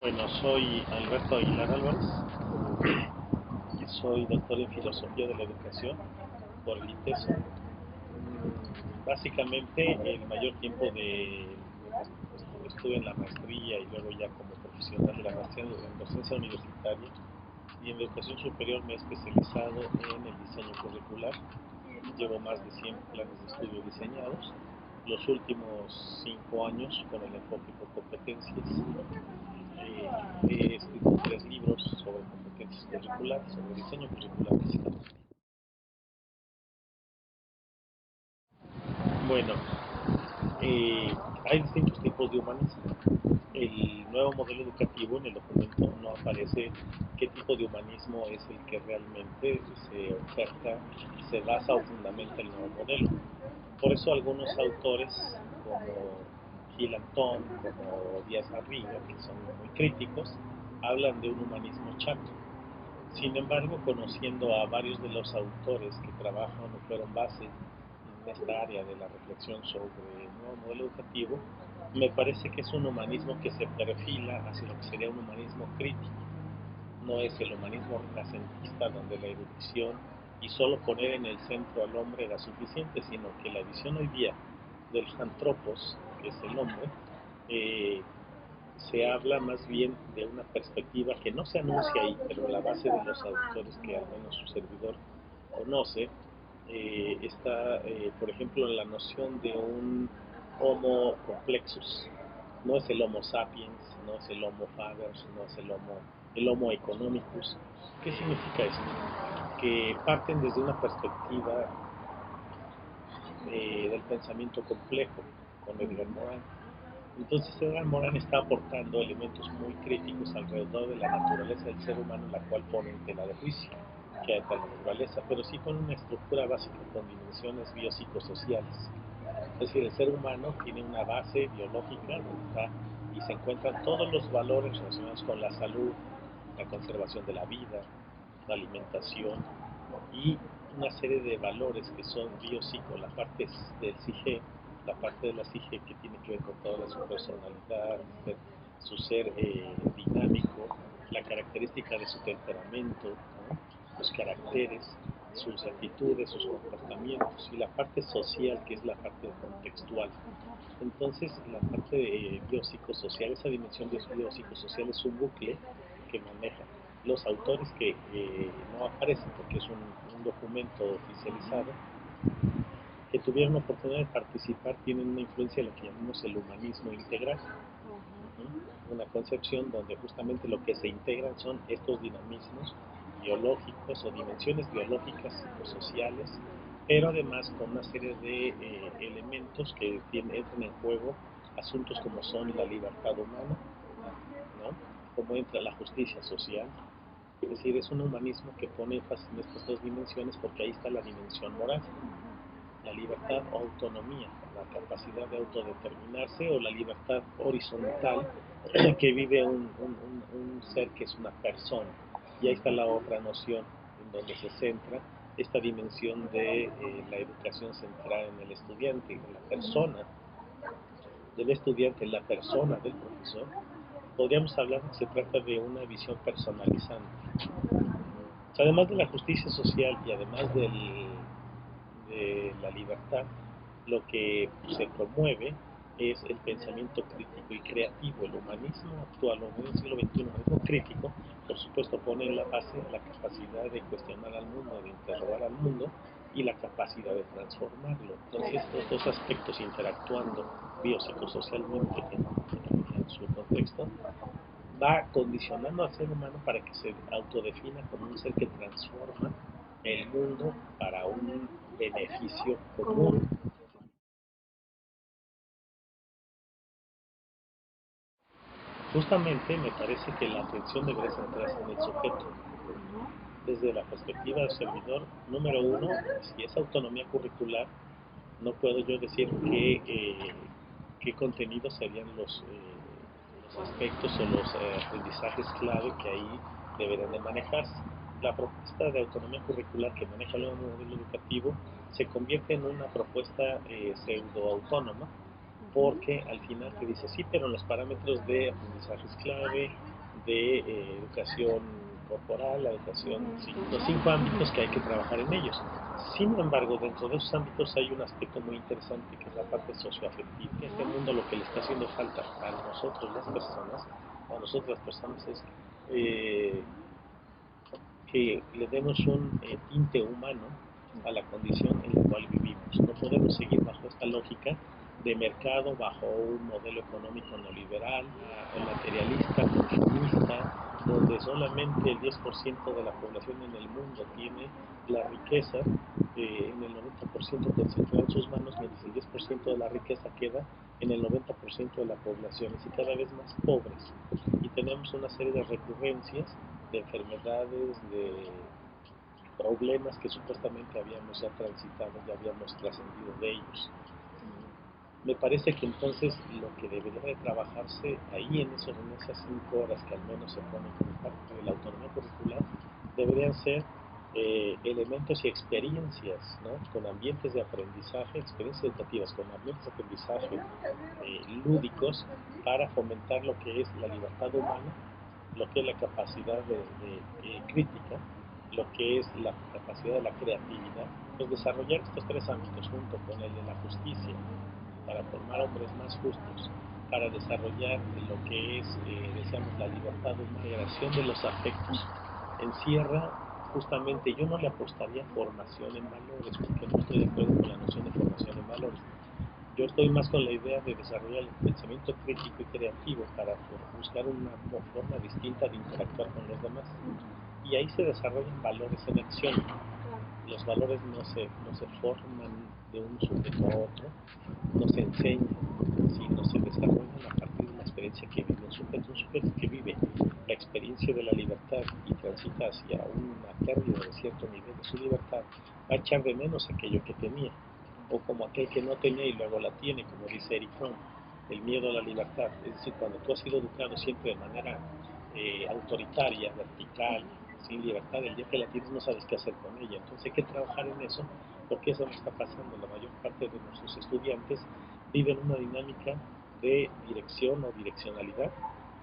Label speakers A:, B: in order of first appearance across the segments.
A: Bueno, soy Alberto Aguilar Álvarez, soy doctor en Filosofía de la Educación por el ITESO. Básicamente, el mayor tiempo estuve en la maestría y luego ya como profesional de la maestría en docencia universitaria y en educación superior me he especializado en el diseño curricular. Llevo más de 100 planes de estudio diseñados. Los últimos 5 años con el enfoque por competencias. He escrito 3 libros sobre competencias curriculares, sobre diseño curricular básicamente. Bueno, eh, hay distintos tipos de humanismo. El nuevo modelo educativo, en el documento no aparece qué tipo de humanismo es el que realmente se oferta, se basa o fundamenta el nuevo modelo. Por eso algunos autores como Gil Antón, como Díaz Barriga, que son muy críticos, hablan de un humanismo chato. Sin embargo, conociendo a varios de los autores que trabajan o fueron base en esta área de la reflexión sobre el nuevo modelo educativo, me parece que es un humanismo que se perfila hacia lo que sería un humanismo crítico. No es el humanismo renacentista donde la erudición y solo poner en el centro al hombre era suficiente, sino que la visión hoy día del antropos, que es el hombre, eh, se habla más bien de una perspectiva que no se anuncia ahí, pero la base de los autores que al menos su servidor conoce, está, por ejemplo, la noción de un Homo complexus. No es el Homo sapiens, no es el Homo faber, no es el Homo economicus. ¿Qué significa esto? Que parten desde una perspectiva del pensamiento complejo, con Edgar Morin. Entonces Edgar Morin está aportando elementos muy críticos alrededor de la naturaleza del ser humano, la cual pone en tela de juicio, que hay para la naturaleza, pero sí con una estructura básica con dimensiones biopsicosociales. Es decir, el ser humano tiene una base biológica donde está y se encuentran todos los valores relacionados con la salud, la conservación de la vida, la alimentación y una serie de valores que son biopsico, la parte del psique, la parte de la psique que tiene que ver con toda su personalidad, su ser dinámico, la característica de su temperamento, ¿no? Los caracteres, sus actitudes, sus comportamientos y la parte social que es la parte contextual. Entonces, la parte biopsicosocial, esa dimensión biopsicosocial es un bucle que maneja los autores que no aparecen porque es un documento oficializado, que tuvieron la oportunidad de participar, tienen una influencia en lo que llamamos el humanismo integral. Una concepción donde justamente lo que se integran son estos dinamismos biológicos o dimensiones biológicas, psicosociales, pero además con una serie de elementos que entran en juego asuntos como son la libertad humana, ¿no? Como entra la justicia social. Es decir, es un humanismo que pone énfasis en estas dos dimensiones porque ahí está la dimensión moral, la libertad o autonomía, la capacidad de autodeterminarse o la libertad horizontal que vive un ser que es una persona. Y ahí está la otra noción en donde se centra esta dimensión de la educación centrada en el estudiante, en la persona del estudiante, en la persona del profesor. Podríamos hablar de que se trata de una visión personalizante. O sea, además de la justicia social y además de la libertad, lo que se promueve es el pensamiento crítico y creativo. El humanismo actual, o en el siglo XXI, el humanismo crítico, por supuesto, pone en la base la capacidad de cuestionar al mundo, de interrogar al mundo y la capacidad de transformarlo. Entonces, estos dos aspectos interactuando biopsicosocialmente en su contexto, va condicionando al ser humano para que se autodefina como un ser que transforma el mundo para un beneficio común. Justamente me parece que la atención debería centrarse en el sujeto. Desde la perspectiva del servidor, número uno, si es autonomía curricular, no puedo yo decir qué contenidos serían los aspectos o los aprendizajes clave que ahí deberían de manejarse. La propuesta de autonomía curricular que maneja el nuevo modelo educativo se convierte en una propuesta pseudo autónoma porque al final te dice sí, pero en los parámetros de aprendizajes clave, de educación corporal, la educación, los 5 ámbitos que hay que trabajar en ellos. Sin embargo, dentro de esos ámbitos hay un aspecto muy interesante que es la parte socioafectiva. Este mundo lo que le está haciendo falta a nosotros las personas es eh, que le demos un tinte humano a la condición en la cual vivimos. No podemos seguir bajo esta lógica de mercado, bajo un modelo económico neoliberal, materialista, consumista, donde solamente el 10% de la población en el mundo tiene la riqueza, en el 90% concentrada en sus manos, mientras el 10% de la riqueza queda en el 90% de la población, y cada vez más pobres. Y tenemos una serie de recurrencias de enfermedades, de problemas que supuestamente habíamos ya transitado, ya habíamos trascendido de ellos. Me parece que entonces lo que debería de trabajarse ahí en esas 5 horas que al menos se ponen como parte de la autonomía curricular, deberían ser elementos y experiencias, ¿no? Con ambientes de aprendizaje, experiencias educativas, con ambientes de aprendizaje lúdicos, para fomentar lo que es la libertad humana, lo que es la capacidad de crítica, lo que es la capacidad de la creatividad. Pues desarrollar estos 3 ámbitos junto con el de la justicia, para formar hombres más justos, para desarrollar lo que es, decíamos, la libertad humana, la integración de los afectos, encierra justamente. Yo no le apostaría a formación en valores, porque no estoy de acuerdo con la noción de formación en valores. Yo estoy más con la idea de desarrollar el pensamiento crítico y creativo para buscar una forma distinta de interactuar con los demás. Y ahí se desarrollan valores en acción. Los valores no se forman de un sujeto a otro, no se enseñan, sino se desarrollan a partir de la experiencia que vive un sujeto que vive la experiencia de la libertad y transita hacia una pérdida de cierto nivel de su libertad, va a echar de menos aquello que tenía, o como aquel que no tenía y luego la tiene, como dice Eric Fromm, el miedo a la libertad. Es decir, cuando tú has sido educado siempre de manera autoritaria, vertical, sin libertad, el día que la tienes no sabes qué hacer con ella. Entonces hay que trabajar en eso, porque eso no está pasando. La mayor parte de nuestros estudiantes viven una dinámica de dirección o direccionalidad,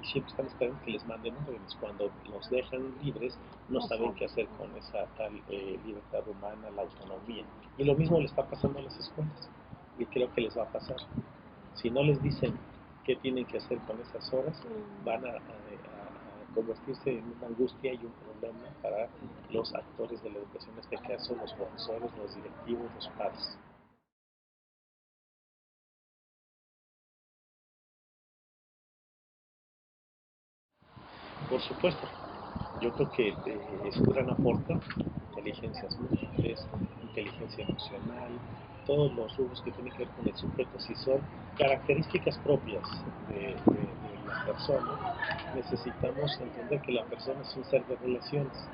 A: y siempre están esperando que les manden órdenes. Cuando los dejan libres, no saben qué hacer con esa tal libertad humana, la autonomía. Y lo mismo le está pasando a las escuelas, y creo que les va a pasar. Si no les dicen qué tienen que hacer con esas horas, van a convertirse en una angustia y un problema para los actores de la educación, en este caso los profesores, los directivos, los padres. Por supuesto, yo creo que es un gran aporte, inteligencias múltiples, inteligencia emocional, todos los rubros que tienen que ver con el sujeto. Si son características propias de la persona, necesitamos entender que la persona es un ser de relaciones,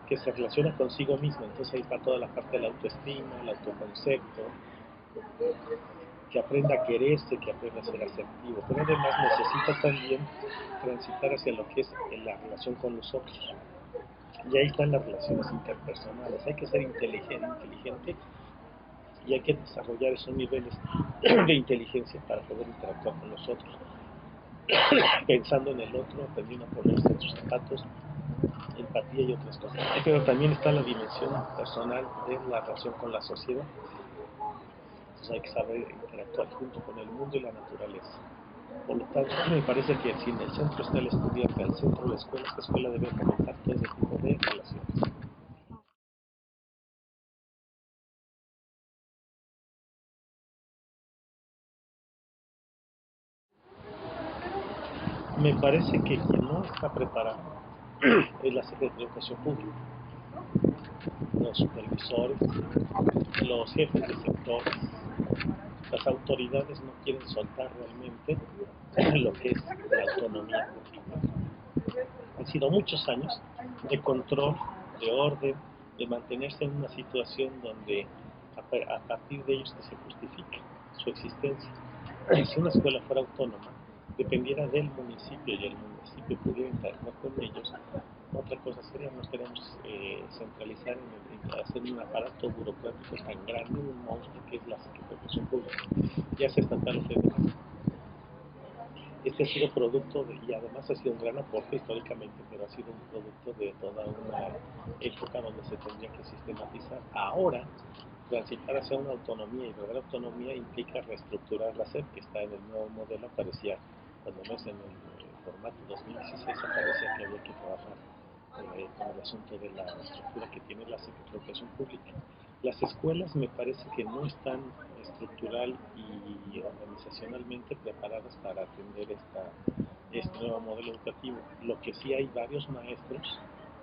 A: que se relaciona consigo misma. Entonces ahí va toda la parte de la autoestima, el autoconcepto, que aprenda a quererse, que aprenda a ser asertivo, pero además necesita también transitar hacia lo que es la relación con los otros. Y ahí están las relaciones interpersonales. Hay que ser inteligente, y hay que desarrollar esos niveles de inteligencia para poder interactuar con los otros, pensando en el otro, aprendiendo a ponerse en sus zapatos, empatía y otras cosas. Pero también está la dimensión personal de la relación con la sociedad. Entonces hay que saber interactuar junto con el mundo y la naturaleza. Por lo tanto, me parece que si en el centro está el estudiante, al centro la escuela, esta escuela debe fomentar todo ese tipo de relaciones. Me parece que quien no está preparado es la Secretaría de Educación Pública, los supervisores, los jefes de sectores. Las autoridades no quieren soltar realmente lo que es la autonomía curricular. Han sido muchos años de control, de orden, de mantenerse en una situación donde a partir de ellos que se justifica su existencia. Si una escuela fuera autónoma, dependiera del municipio y el municipio pudiera interactuar con ellos, otra cosa sería. No queremos centralizar en hacer un aparato burocrático tan grande, un monstruo que es la Secretaría de Educación Pública, ya sea estatal o federal. que ha sido producto de, y además ha sido un gran aporte históricamente, pero ha sido un producto de toda una época donde se tendría que sistematizar. Ahora, transitar hacia una autonomía y verdadera autonomía implica reestructurar la SEP, que está en el nuevo modelo, parecía, cuando ves en el formato 2016, aparecía que había que trabajar con el asunto de la estructura que tiene la SEP de educación pública. Las escuelas me parece que no están estructural y organizacionalmente preparadas para atender este nuevo modelo educativo. Lo que sí hay varios maestros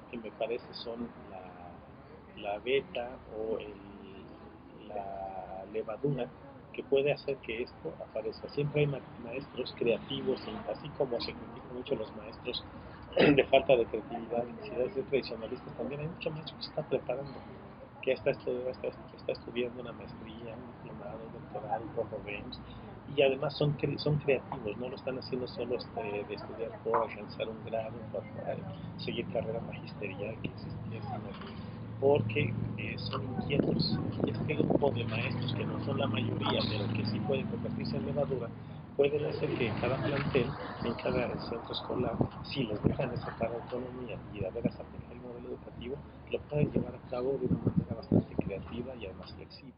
A: que me parece son la beta o la levadura que puede hacer que esto aparezca. Siempre hay maestros creativos, y así como se critican mucho los maestros de falta de creatividad y necesidades de tradicionalistas, también hay muchos maestros que se están preparando, que está estudiando una maestría, un diplomado, un doctorado, por lo menos, y además son creativos, no lo están haciendo solo de estudiar por alcanzar un grado, por seguir carrera magisterial que existía, sino porque son inquietos. Y este grupo de maestros, que no son la mayoría, pero que sí pueden convertirse en levadura, pueden hacer que en cada plantel, en cada centro escolar, si les dejan esa clara autonomía y de veras aplicar el modelo educativo, lo pueden llevar a cabo de una manera bastante creativa y además flexible.